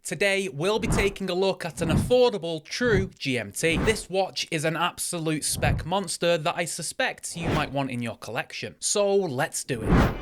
Today, we'll be taking a look at an affordable True GMT. This watch is an absolute spec monster that I suspect you might want in your collection. So let's do it.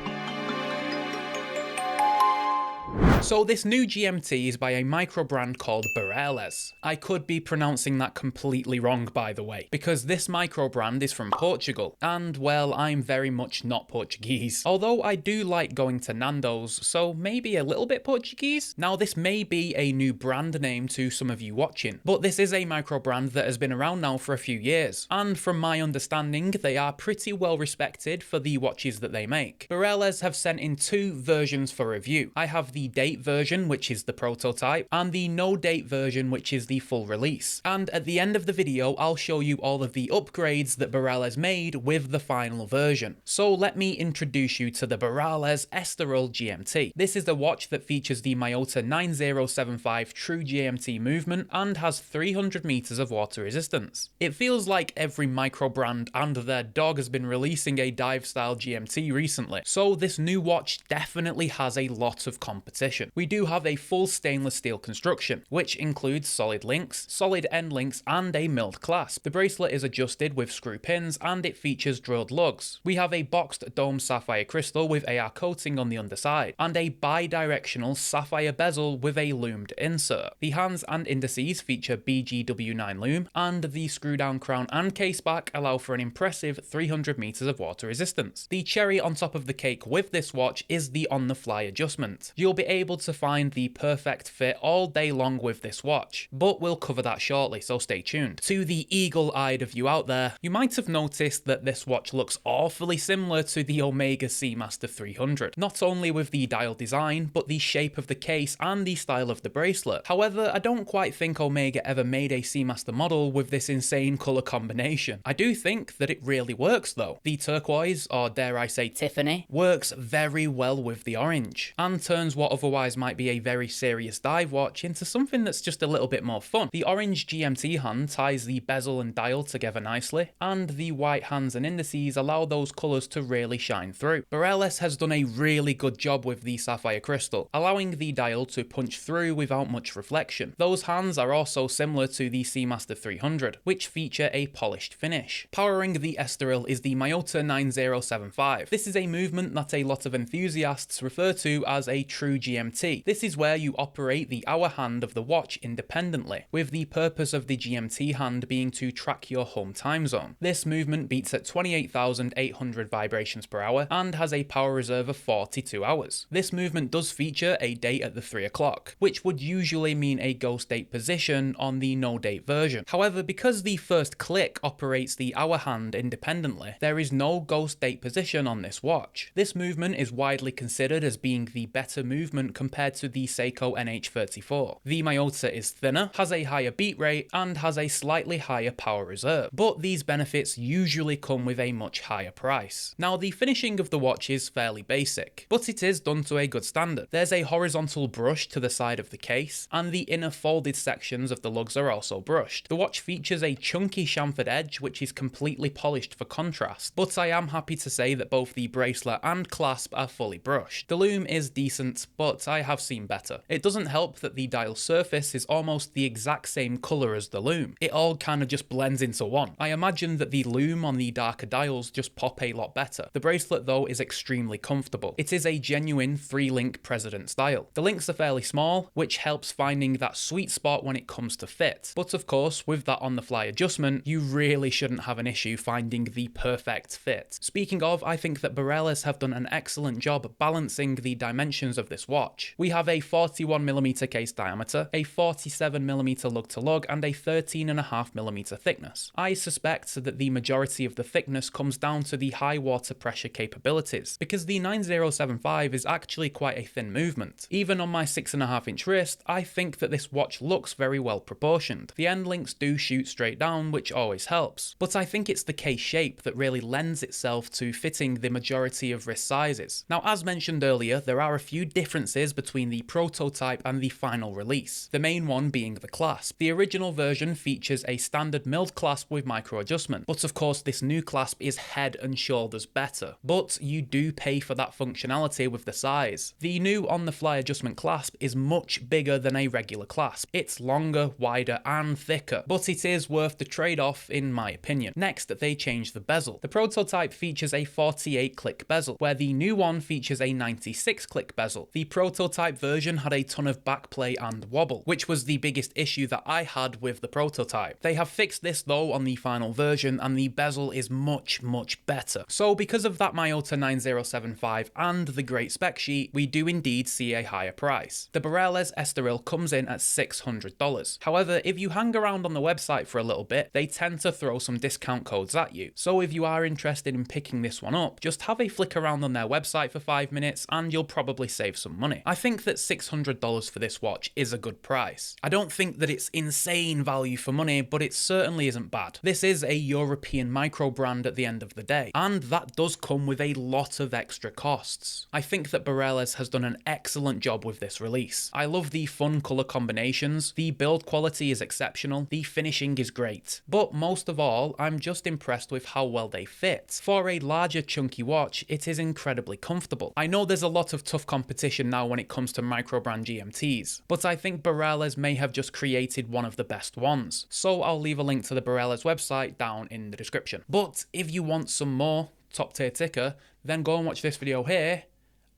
So this new GMT is by a micro brand called Borealis. I could be pronouncing that completely wrong, by the way, because this micro brand is from Portugal, and well, I'm very much not Portuguese. Although I do like going to Nando's, so maybe a little bit Portuguese? Now this may be a new brand name to some of you watching, but this is a micro brand that has been around now for a few years, and from my understanding, they are pretty well respected for the watches that they make. Borealis have sent in two versions for review. I have the date version, which is the prototype, and the no date version, which is the full release. And at the end of the video, I'll show you all of the upgrades that Borealis made with the final version. So let me introduce you to the Borealis Estoril GMT. This is the watch that features the Miyota 9075 True GMT movement and has 300 meters of water resistance. It feels like every micro brand and their dog has been releasing a dive style GMT recently, so this new watch definitely has a lot of competition. We do have a full stainless steel construction, which includes solid links, solid end links, and a milled clasp. The bracelet is adjusted with screw pins, and it features drilled lugs. We have a boxed dome sapphire crystal with AR coating on the underside, and a bi-directional sapphire bezel with a loomed insert. The hands and indices feature BGW9 loom, and the screw down crown and case back allow for an impressive 300 meters of water resistance. The cherry on top of the cake with this watch is the on-the-fly adjustment. You'll be able to find the perfect fit all day long with this watch, but we'll cover that shortly, so stay tuned. To the eagle-eyed of you out there, you might have noticed that this watch looks awfully similar to the Omega Seamaster 300, not only with the dial design, but the shape of the case and the style of the bracelet. However, I don't quite think Omega ever made a Seamaster model with this insane colour combination. I do think that it really works though. The turquoise, or dare I say Tiffany, works very well with the orange, and turns what otherwise might be a very serious dive watch into something that's just a little bit more fun. The orange GMT hand ties the bezel and dial together nicely, and the white hands and indices allow those colours to really shine through. Borealis has done a really good job with the sapphire crystal, allowing the dial to punch through without much reflection. Those hands are also similar to the Seamaster 300, which feature a polished finish. Powering the Estoril is the Miyota 9075. This is a movement that a lot of enthusiasts refer to as a true GMT. This is where you operate the hour hand of the watch independently, with the purpose of the GMT hand being to track your home time zone. This movement beats at 28,800 vibrations per hour and has a power reserve of 42 hours. This movement does feature a date at the 3 o'clock, which would usually mean a ghost date position on the no date version. However, because the first click operates the hour hand independently, there is no ghost date position on this watch. This movement is widely considered as being the better movement compared to the Seiko NH34. The Miyota is thinner, has a higher beat rate, and has a slightly higher power reserve, but these benefits usually come with a much higher price. Now, the finishing of the watch is fairly basic, but it is done to a good standard. There's a horizontal brush to the side of the case, and the inner folded sections of the lugs are also brushed. The watch features a chunky chamfered edge, which is completely polished for contrast, but I am happy to say that both the bracelet and clasp are fully brushed. The loom is decent, but I have seen better. It doesn't help that the dial surface is almost the exact same colour as the loom. It all kind of just blends into one. I imagine that the loom on the darker dials just pop a lot better. The bracelet though is extremely comfortable. It is a genuine 3-link president style. The links are fairly small, which helps finding that sweet spot when it comes to fit. But of course, with that on-the-fly adjustment, you really shouldn't have an issue finding the perfect fit. Speaking of, I think that Borealis have done an excellent job balancing the dimensions of this watch. We have a 41mm case diameter, a 47mm lug-to-lug, and a 13.5mm thickness. I suspect that the majority of the thickness comes down to the high water pressure capabilities, because the 9075 is actually quite a thin movement. Even on my 6.5-inch wrist, I think that this watch looks very well proportioned. The end links do shoot straight down, which always helps, but I think it's the case shape that really lends itself to fitting the majority of wrist sizes. Now, as mentioned earlier, there are a few differences differences between the prototype and the final release, the main one being the clasp. The original version features a standard milled clasp with micro adjustment, but of course this new clasp is head and shoulders better. But you do pay for that functionality with the size. The new on-the-fly adjustment clasp is much bigger than a regular clasp. It's longer, wider and thicker, but it is worth the trade-off in my opinion. Next, they changed the bezel. The prototype features a 48-click bezel, where the new one features a 96-click bezel. The prototype version had a ton of backplay and wobble, which was the biggest issue that I had with the prototype. They have fixed this though on the final version, and the bezel is much better. So because of that Miyota 9075 and the great spec sheet, we do indeed see a higher price. The Borealis Estoril comes in at $600. However, if you hang around on the website for a little bit, they tend to throw some discount codes at you. So if you are interested in picking this one up, just have a flick around on their website for 5 minutes and you'll probably save some money. I think that $600 for this watch is a good price. I don't think that it's insane value for money, but it certainly isn't bad. This is a European micro brand at the end of the day, and that does come with a lot of extra costs. I think that Borealis has done an excellent job with this release. I love the fun colour combinations, the build quality is exceptional, the finishing is great, but most of all, I'm just impressed with how well they fit. For a larger chunky watch, it is incredibly comfortable. I know there's a lot of tough competition now when it comes to micro brand GMTs, but I think Borealis may have just created one of the best ones. So I'll leave a link to the Borealis website down in the description. But if you want some more top tier ticker, then go and watch this video here,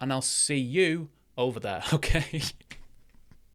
and I'll see you over there, okay?